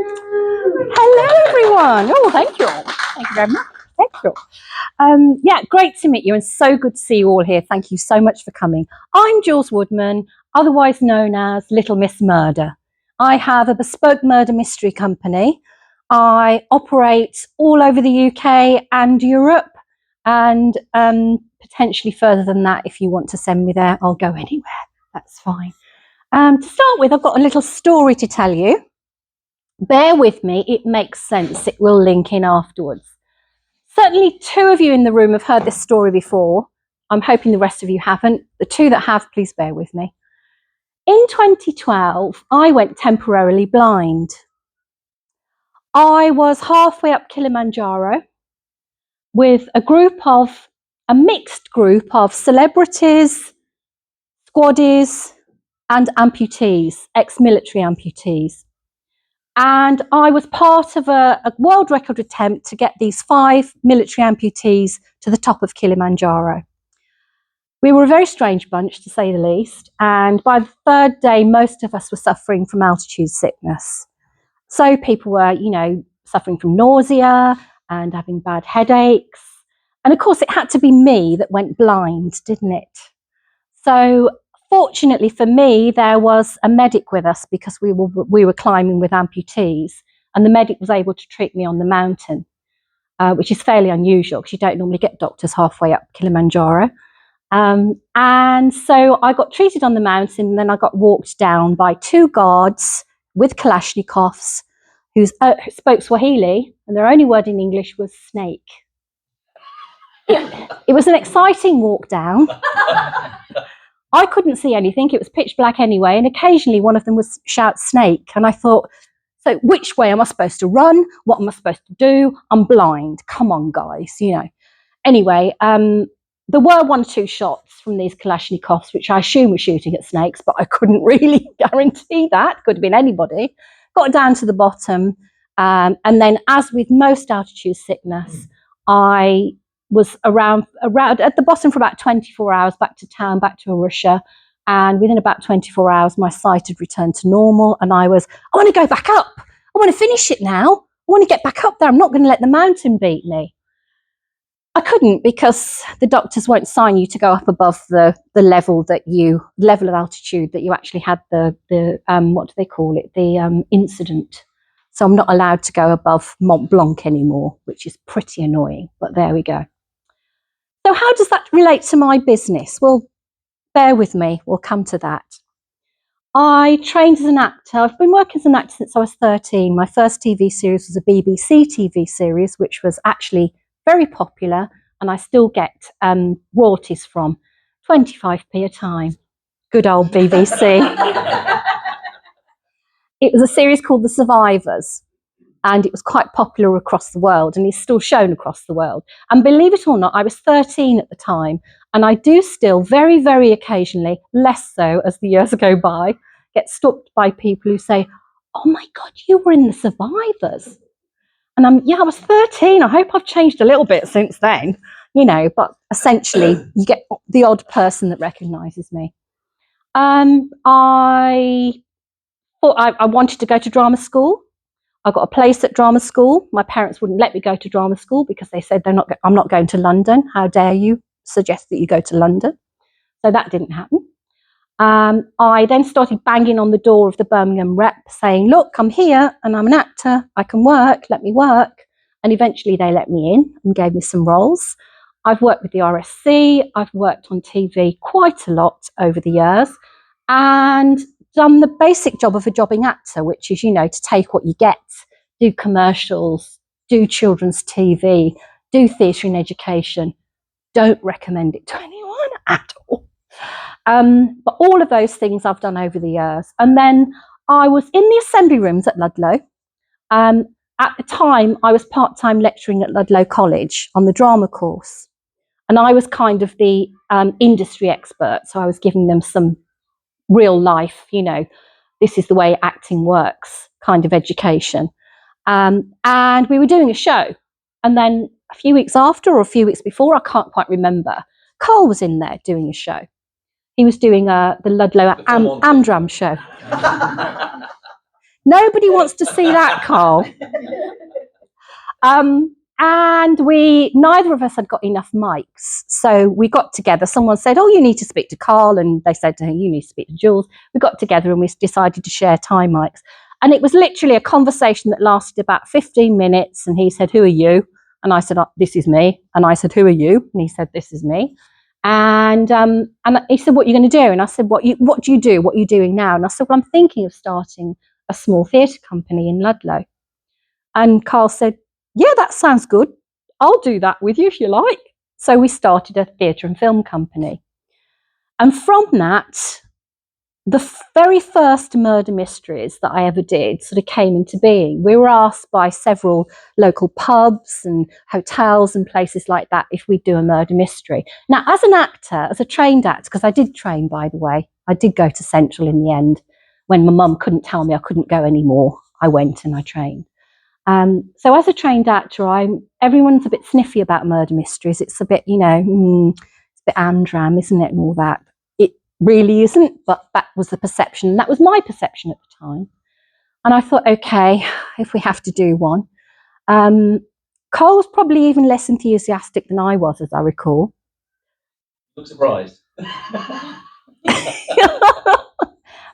Hello, everyone. Oh, thank you. Thank you very much. Thank you. Yeah, great to meet you and so good to see you all here. Thank you so much for coming. I'm Jules Woodman, otherwise known as Little Miss Murder. I have a bespoke murder mystery company. I operate all over the UK and Europe, and potentially further than that. If you want to send me there, I'll go anywhere. That's fine. To start with, I've got a little story to tell you. Bear with me, it makes sense. It will link in afterwards. Certainly 2 of you in the room have heard this story before. I'm hoping the rest of you haven't. The 2 that have, please bear with me. In 2012, I went temporarily blind. I was halfway up Kilimanjaro with a mixed group of celebrities, squaddies, and amputees, ex-military amputees. And I was part of a world record attempt to get these 5 military amputees to the top of Kilimanjaro. We were a very strange bunch, to say the least. And by the 3rd day, most of us were suffering from altitude sickness. So people were, suffering from nausea and having bad headaches. And of course, it had to be me that went blind, didn't it? So fortunately for me, there was a medic with us because we were climbing with amputees, and the medic was able to treat me on the mountain, which is fairly unusual because you don't normally get doctors halfway up Kilimanjaro. And so I got treated on the mountain, and then I got walked down by 2 guards with Kalashnikovs who spoke Swahili, and their only word in English was snake. It was an exciting walk down. I couldn't see anything. It was pitch black anyway. And occasionally one of them would shout snake. And I thought, so which way am I supposed to run? What am I supposed to do? I'm blind. Come on, guys, Anyway, there were 1 or 2 shots from these Kalashnikovs, which I assume were shooting at snakes, but I couldn't really guarantee that. Could have been anybody. Got down to the bottom. And then, as with most altitude sickness, I was around at the bottom for about 24 hours, back to town, back to Russia. And within about 24 hours, my sight had returned to normal. And I want to go back up. I want to finish it now. I want to get back up there. I'm not going to let the mountain beat me. I couldn't, because the doctors won't sign you to go up above the level of altitude that you actually had the what do they call it? The incident. So I'm not allowed to go above Mont Blanc anymore, which is pretty annoying, but there we go. So how does that relate to my business? Well, bear with me, we'll come to that. I trained as an actor. I've been working as an actor since I was 13. My first TV series was a BBC TV series, which was actually very popular, and I still get royalties from, 25p a time. Good old BBC. It was a series called The Survivors, and it was quite popular across the world, and it's still shown across the world. And believe it or not, I was 13 at the time, and I do still very, very occasionally, less so as the years go by, get stopped by people who say, "Oh my God, you were in The Survivors." And I was 13. I hope I've changed a little bit since then, but essentially you get the odd person that recognises me. I thought I wanted to go to drama school. I got a place at drama school. My parents wouldn't let me go to drama school because they said I'm not going to London. How dare you suggest that you go to London? So that didn't happen. I then started banging on the door of the Birmingham rep saying, "Look, I'm here and I'm an actor. I can work. Let me work." And eventually they let me in and gave me some roles. I've worked with the RSC. I've worked on TV quite a lot over the years and done the basic job of a jobbing actor, which is, to take what you get, do commercials, do children's TV, do theatre and education. Don't recommend it to anyone at all. But all of those things I've done over the years. And then I was in the assembly rooms at Ludlow. At the time, I was part-time lecturing at Ludlow College on the drama course. And I was kind of the industry expert. So I was giving them some real life, this is the way acting works kind of education. And we were doing a show. And then a few weeks after or a few weeks before, I can't quite remember, Carl was in there doing a show. He was doing the Ludlow Amdram show. Nobody wants to see that, Carl. And neither of us had got enough mics. So we got together. Someone said, oh, you need to speak to Carl. And they said to her, you need to speak to Jules. We got together and we decided to share time mics. And it was literally a conversation that lasted about 15 minutes. And he said, who are you? And I said, oh, this is me. And I said, who are you? And he said, this is me. And he said, what are you going to do? And I said, what do you do? What are you doing now? And I said, well, I'm thinking of starting a small theatre company in Ludlow. And Carl said, yeah, that sounds good. I'll do that with you if you like. So we started a theatre and film company. And from that, the very first murder mysteries that I ever did sort of came into being. We were asked by several local pubs and hotels and places like that if we'd do a murder mystery. Now, as an actor, as a trained actor, because I did train, by the way, I did go to Central in the end. When my mum couldn't tell me I couldn't go anymore, I went and I trained. So as a trained actor, everyone's a bit sniffy about murder mysteries. It's a bit, it's a bit Amdram, isn't it, and all that. It really isn't, but that was the perception. And that was my perception at the time. And I thought, okay, if we have to do one. Carl was probably even less enthusiastic than I was, as I recall. Look surprised.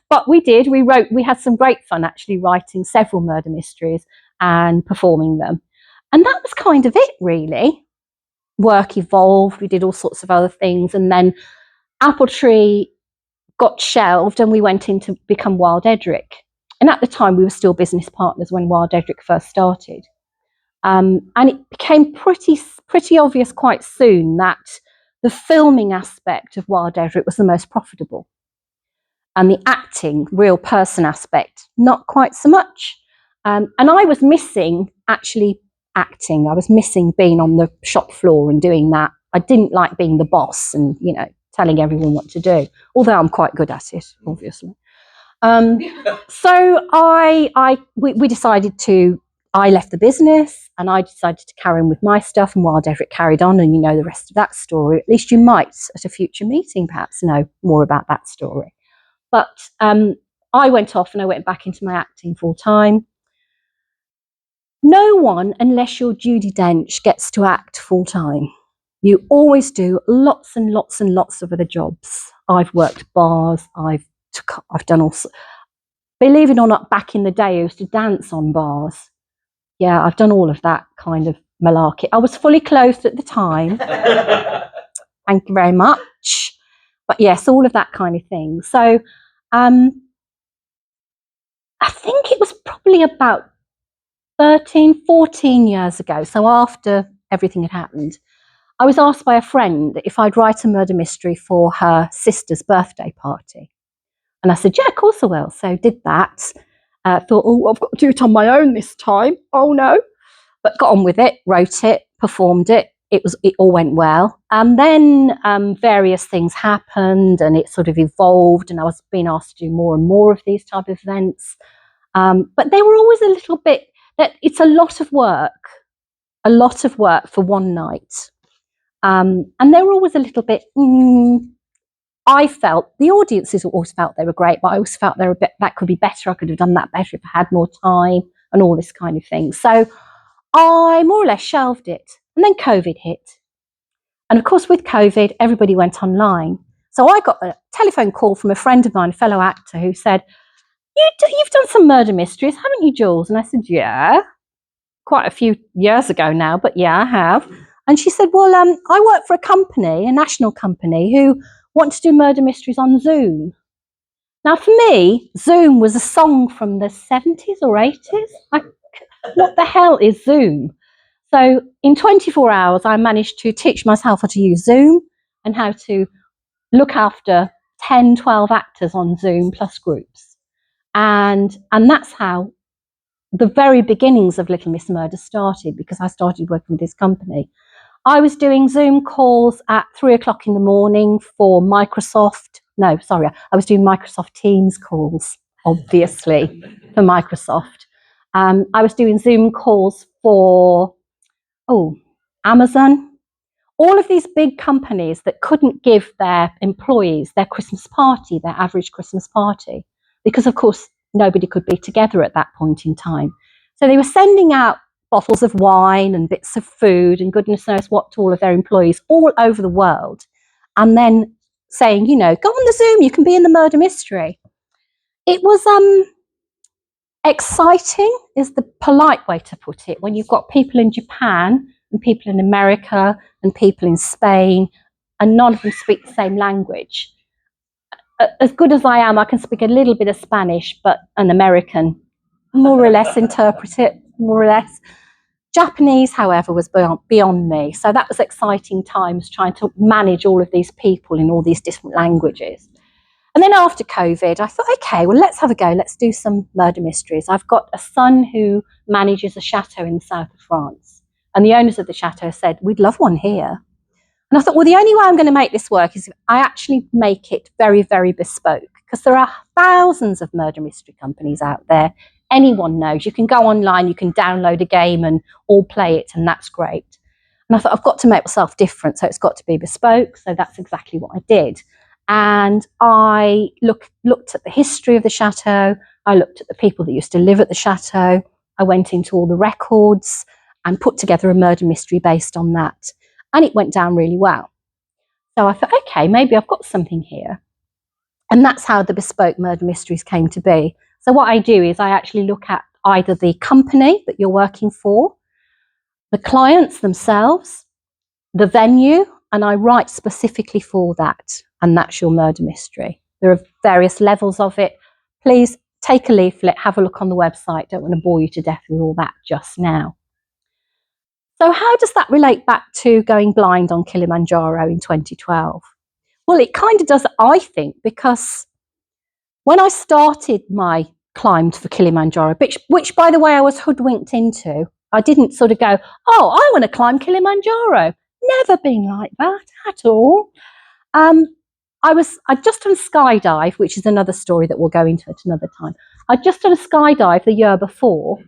But we did. We had some great fun actually writing several murder mysteries and performing them. And that was kind of it, really. Work evolved. We did all sorts of other things. And then Apple Tree got shelved and we went in to become Wild Edric. And at the time, we were still business partners when Wild Edric first started. And it became pretty obvious quite soon that the filming aspect of Wild Edric was the most profitable. And the acting, real person aspect, not quite so much. And I was missing actually acting. I was missing being on the shop floor and doing that. I didn't like being the boss and, telling everyone what to do, although I'm quite good at it, obviously. So we decided I left the business and I decided to carry on with my stuff, and Wild Edric carried on, and you know the rest of that story. At least you might, at a future meeting, perhaps know more about that story. But I went off and I went back into my acting full time. No one, unless you're Judi Dench, gets to act full time. You always do lots and lots and lots of other jobs. I've worked bars. I've done all. Believe it or not, back in the day, I used to dance on bars. Yeah, I've done all of that kind of malarkey. I was fully clothed at the time. Thank you very much. But yes, all of that kind of thing. So I think it was probably about 13, 14 years ago. So after everything had happened, I was asked by a friend if I'd write a murder mystery for her sister's birthday party. And I said, yeah, of course I will. So did that. Thought, oh, I've got to do it on my own this time. Oh no. But got on with it, wrote it, performed it. It all went well. And then various things happened and it sort of evolved, and I was being asked to do more and more of these type of events. But they were always a little bit, that it's a lot of work for one night. And they were always a little bit, I felt, the audiences always felt they were great, but I always felt they were a bit, that could be better. I could have done that better if I had more time and all this kind of thing. So I more or less shelved it. And then COVID hit. And of course, with COVID, everybody went online. So I got a telephone call from a friend of mine, a fellow actor, who said, you've done some murder mysteries, haven't you, Jules? And I said, yeah, quite a few years ago now, but yeah, I have. And she said, well, I work for a company, a national company, who want to do murder mysteries on Zoom. Now, for me, Zoom was a song from the 70s or 80s. What the hell is Zoom? So in 24 hours, I managed to teach myself how to use Zoom and how to look after 10, 12 actors on Zoom plus groups. And that's how the very beginnings of Little Miss Murder started, because I started working with this company. I was doing Zoom calls at 3 o'clock in the morning for Microsoft. No, sorry, I was doing Microsoft Teams calls, obviously, for Microsoft. I was doing Zoom calls for, Amazon. All of these big companies that couldn't give their employees their Christmas party, their average Christmas party, because of course nobody could be together at that point in time. So they were sending out bottles of wine and bits of food and goodness knows what to all of their employees all over the world, and then saying, you know, go on the Zoom, you can be in the murder mystery. It was exciting is the polite way to put it, when you've got people in Japan and people in America and people in Spain and none of them speak the same language. As good as I am, I can speak a little bit of Spanish, but an American more or less interpret it, more or less. Japanese, however, was beyond me. So that was exciting times, trying to manage all of these people in all these different languages. And then after COVID, I thought, okay, well, let's have a go. Let's do some murder mysteries. I've got a son who manages a chateau in the south of France. And the owners of the chateau said, we'd love one here. And I thought, well, the only way I'm going to make this work is if I actually make it very, very bespoke, because there are thousands of murder mystery companies out there. Anyone knows. You can go online, you can download a game and all play it, and that's great. And I thought, I've got to make myself different, so it's got to be bespoke. So that's exactly what I did. And I looked at the history of the chateau. I looked at the people that used to live at the chateau. I went into all the records and put together a murder mystery based on that. And it went down really well. So I thought, okay, maybe I've got something here. And that's how the bespoke murder mysteries came to be. So what I do is I actually look at either the company that you're working for, the clients themselves, the venue, and I write specifically for that. And that's your murder mystery. There are various levels of it. Please take a leaflet, have a look on the website. Don't want to bore you to death with all that just now. So how does that relate back to going blind on Kilimanjaro in 2012? Well, it kind of does, I think, because when I started my climb for Kilimanjaro, which by the way, I was hoodwinked into, I didn't sort of go, oh, I want to climb Kilimanjaro. Never been like that at all. I'd just done a skydive, which is another story that we'll go into at another time. I'd just done a skydive the year before.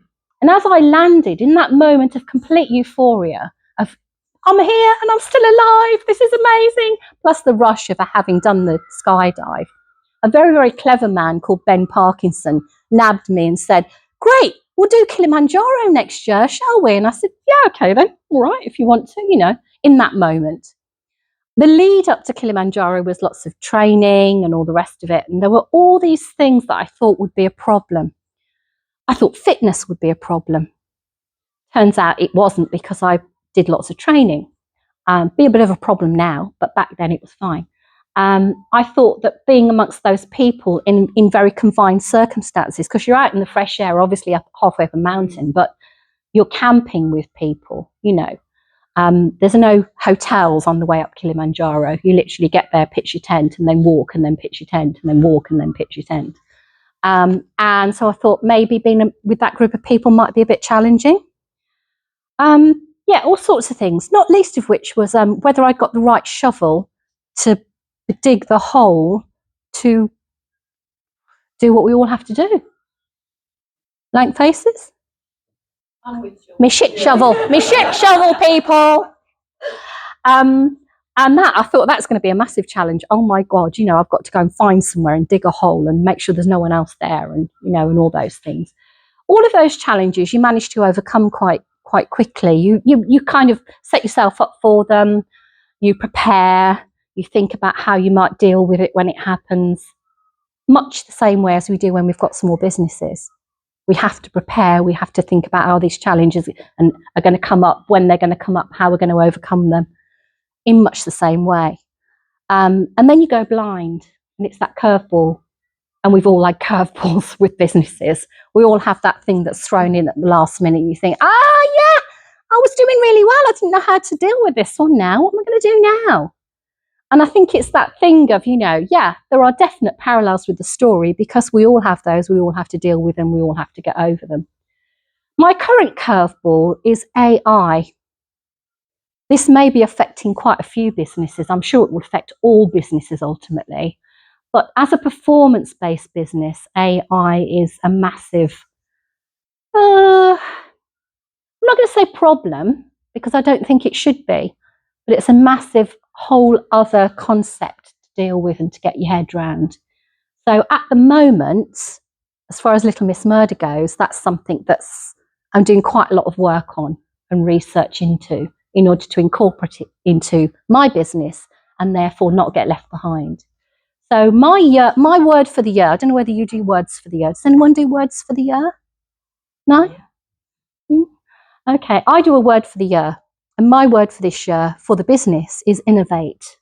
And as I landed in that moment of complete euphoria of, I'm here and I'm still alive, this is amazing, plus the rush of having done the skydive, a very, very clever man called Ben Parkinson nabbed me and said, great, we'll do Kilimanjaro next year, shall we? And I said, yeah, okay then, all right, if you want to, you know, in that moment. The lead up to Kilimanjaro was lots of training and all the rest of it. And there were all these things that I thought would be a problem. I thought fitness would be a problem. Turns out it wasn't, because I did lots of training. Be a bit of a problem now, but back then it was fine. I thought that being amongst those people in very confined circumstances, because you're out in the fresh air, obviously up halfway up a mountain, but you're camping with people, you know. There's no hotels on the way up Kilimanjaro. You literally get there, pitch your tent, and then walk, and then pitch your tent, and then walk, and then pitch your tent. And so I thought maybe being with that group of people might be a bit challenging. Yeah, all sorts of things, not least of which was whether I got the right shovel to dig the hole to do what we all have to do. Blank faces? Me shit shovel, people. And that, I thought that's going to be a massive challenge. Oh my God, you know, I've got to go and find somewhere and dig a hole and make sure there's no one else there, and, you know, and all those things. All of those challenges you manage to overcome quite quickly. You kind of set yourself up for them. You prepare. You think about how you might deal with it when it happens. Much the same way as we do when we've got small businesses. We have to prepare. We have to think about how these challenges are going to come up, when they're going to come up, how we're going to overcome them, in much the same way. And then you go blind, and it's that curveball. And we've all had curveballs with businesses. We all have that thing that's thrown in at the last minute. You think, yeah, I was doing really well. I didn't know how to deal with this one now. What am I going to do now? And I think it's that thing of, you know, yeah, there are definite parallels with the story, because we all have those. We all have to deal with them. We all have to get over them. My current curveball is AI. This may be affecting quite a few businesses. I'm sure it will affect all businesses ultimately. But as a performance-based business, AI is a massive, I'm not going to say problem, because I don't think it should be, but it's a massive whole other concept to deal with and to get your head around. So at the moment, as far as Little Miss Murder goes, that's something I'm doing quite a lot of work on and research into in order to incorporate it into my business and therefore not get left behind. So my word for the year, I don't know whether you do words for the year. Does anyone do words for the year? No? Okay, I do a word for the year. And my word for this year for the business is innovate.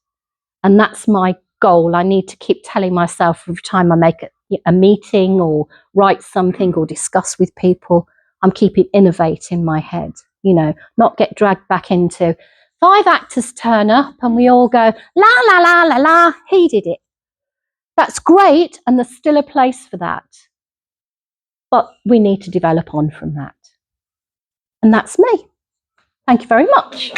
And that's my goal. I need to keep telling myself every time I make a meeting or write something or discuss with people, I'm keeping innovate in my head, not get dragged back into 5 actors turn up and we all go, la, la, la, la, la, he did it. That's great. And there's still a place for that. But we need to develop on from that. And that's me. Thank you very much.